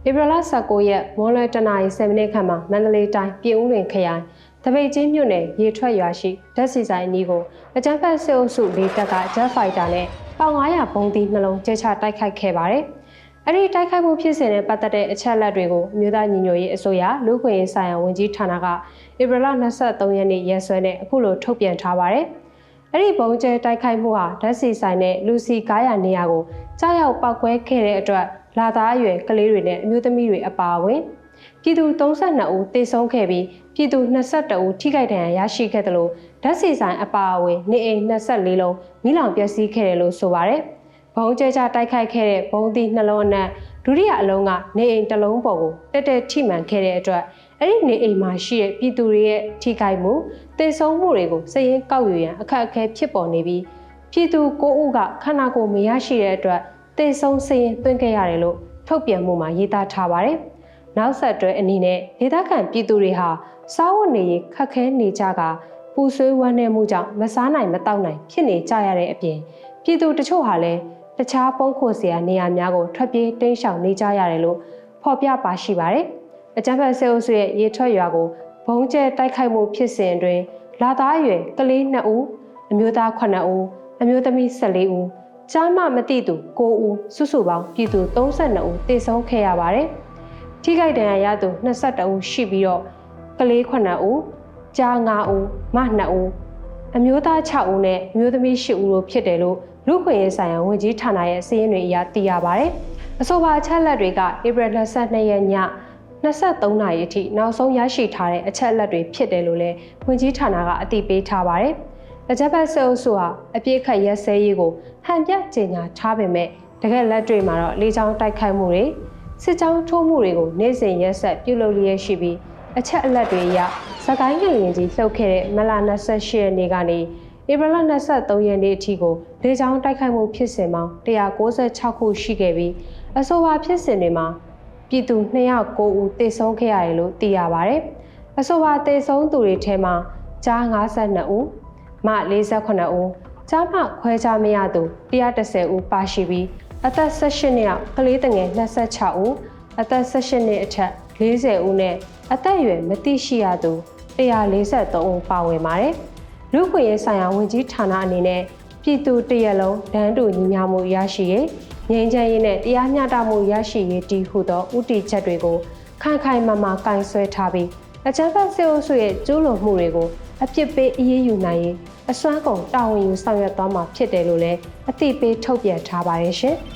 ဧပြီလ19ရက်မွန်လွယ်တနာရီ7မိနစ်ခန့်မှာမန္တလေးတိုင်းပြည်ဦးလွင်ခရိုင်တပိတ်ချင်းမြို့နယ်ရေထွက်ရွာရှိဓာတ်ဆီဆိုင်အနီးကိုအကြမ်းဖက်စစ်အုပ်စုလေးတပ်ကဂျက်ဖိုက်တာနဲ့ပေါင်900ဘုံသီးနှလုံးကျချတိုက်ခိုက်ခဲ့ပါတယ်။အဲ့ဒီတိုက်ခိုက်မှုဖြစ်စဉ်နဲ့ပတ်သက်တဲ့အချက်အလက်တွေကိုအမျိုးသားညီညွတ်ရေးအစိုးရလူ့ခွင့်ရေးဆိုင်ရာဝန်ကြီးဌာနကဧပြီလ23ရက်နေ့ရက်စွဲနဲ့အခုလိုထုတ်ပြန်ထားပါတယ်။အဲ့ဒီဘုံကျဲတိုက်ခိုက်မှုဟာဓာတ်ဆီဆိုင်နဲ့လူစီကားရနေရာကိုကြားရောက်ပောက်ကွဲခဲ့တဲ့အတွက်လာသားအရွယ်ကလေးတွေနဲ့အမျိုးသမီးတွေအပါအဝင်ပြည်သူ32ဦးသေဆုံးခဲ့ပြီးပြည်သူ22ဦးထိခိုက်ဒဏ်ရာရရှိခဲ့တယ်လို့ဓာတ်ဆီဆိုင်အပါအဝင်နေအိမ်24လုံးမိလောင်ပျက်စီးခဲ့တယ်လို့ဆိုပါတယ်။ဘုံကျဲတိုက်ခိုက်ခဲ့တဲ့ဘုံသီးနှလုံးအနက်ဒုတိယအလုံးကနေအိမ်တစ်လုံးပေါ်ကိုတက်ထိမှန်ခဲ့တဲ့အတွက်အဲ့ဒီနေအိမ်မှာရှိတဲ့ပြည်သူတွေရဲ့ထိခိုက်မှုသေဆုံးမှုတွေကိုစည်ရင်းကောက်ယူရန်အခက်အခဲဖြစ်ပေါ်နေပြီးပြည်သူ9ဦးကခန္ဓာကိုယ်မရရှိတဲ့အတွက်သေဆုံးစည်ရင်သွင်းခဲ့ရတယ်လို့ထုတ်ပြန်မှုမှာရေးသားထားပါတယ်။နောက်ဆက်တွဲအနေနဲ့ဒေသခံပြည်သူတွေဟာစားဝတ်နေရေးခက်ခဲနေကြကပူဆွေးဝမ်းနည်းမှုကြောင့်မစားနိုင်မတောက်နိုင်ဖြစ်နေကြရတဲ့အပြင်ပြည်သူတချို့ဟာလည်းတခြားပုံခိုစရာနေရာများကိုထွက်ပြေးတိမ်းရှောင်နေကြရတယ်လို့ဖော်ပြပါရှိပါတယ်။အကြမ်းဖက်စစ်အုပ်စုရဲ့ရေထွက်ရွာကိုဘုံကျဲတိုက်ခိုက်မှုဖြစ်စဉ်တွင်လာသားအရွယ်ကလေး2ဦးအမျိုးသား9ဦးအမျိုးသမီး14ဦးကြားမမတိသူ9ဦးစုစုပေါင်းပြည်သူ32ဦးသေဆုံးခဲ့ရပါတယ်။ထိခိုက်ဒဏ်ရာရသူ22ဦးရှိပြီးတော့ကလေး9ဦးကြား9ဦးမ2ဦးအမျိုးသား6ဦးနဲ့အမျိုးသမီး10ဦးတို့ဖြစ်တယ်လို့လူ့ခွင့်ရေးဆိုင်ရာဝန်ကြီးဌာနရဲ့စာရင်းတွေအရသိရပါတယ်။အဆိုပါအချက်အလက်တွေကဧပြီ22ရက်ည23နာရီအထိနောက်ဆုံးရရှိထားတဲ့အချက်အလက်တွေဖြစ်တယ်လို့လည်းဝန်ကြီးဌာနကအသိပေးထားပါတယ်။အကြမ်းဖက်စစ်အုပ်စုဟာအပြစ်ခတ်ရဲစဲရေးကိုဟန်ပြကြေညာထားပေမဲ့တကယ်လက်တွေ့မှာတော့လေကြောင်းတိုက်ခိုက်မှုတွေစစ်ကြောင်းထိုးမှုတွေကိုနေ့စဉ်ရက်ဆက်ပြုလုပ်လျက်ရှိပြီးအချက်အလက်တွေအရစကိုင်းငလျင်ကြီးလှုပ်ခဲ့တဲ့မလ28ရက်နေ့ကနေဧပြီလ23ရက်နေ့အထိကိုလေကြောင်းတိုက်ခိုက်မှုဖြစ်စဉ်ပေါင်း196ခုရှိခဲ့ပြီးအဆိုပါဖြစ်စဉ်တွေမှာပြည်သူ209ဦးသေဆုံးခဲ့ရတယ်လို့သိရပါတယ်။အဆိုပါသေဆုံးသူတွေထဲမှာကြား52ဦးမ48ဦးကြားမခွဲခြားမရသူ110ဦးပါရှိပြီးအသက်18နှစ်အောက်ကလေးငယ်26ဦးအသက်18နှစ်အထက်40ဦးနဲ့အသက်အရွယ်မသိရှိရသူ143ဦးပါဝင်ပါတယ်။လူ့ခွင့်ရေးဆိုင်ရာဝန်ကြီးဌာနအနေနဲ့ပြည်သူတရက်လုံးတန်းတူညီမျှမှုရရှိရေးငြိမ်းချမ်းရေးနဲ့တရားမျှတမှုရရှိရေးတည်ဟူသောဥတီချက်တွေကိုခိုင်ခိုင်မာမာကင်ဆွဲထားပြီးအကြမ်းဖက်စစ်အုပ်စုရဲ့ကျူးလွန်မှုတွေကိုအပြစ်ပေးအရေးယူနိုင်ရေးအစွမ်းကုန်တာဝန်ယူဆောင်ရွက်သွားမှာဖြစ်တယ်လို့လည်းအသိပေးထုတ်ပြန်ထားပါတယ်ရှင်။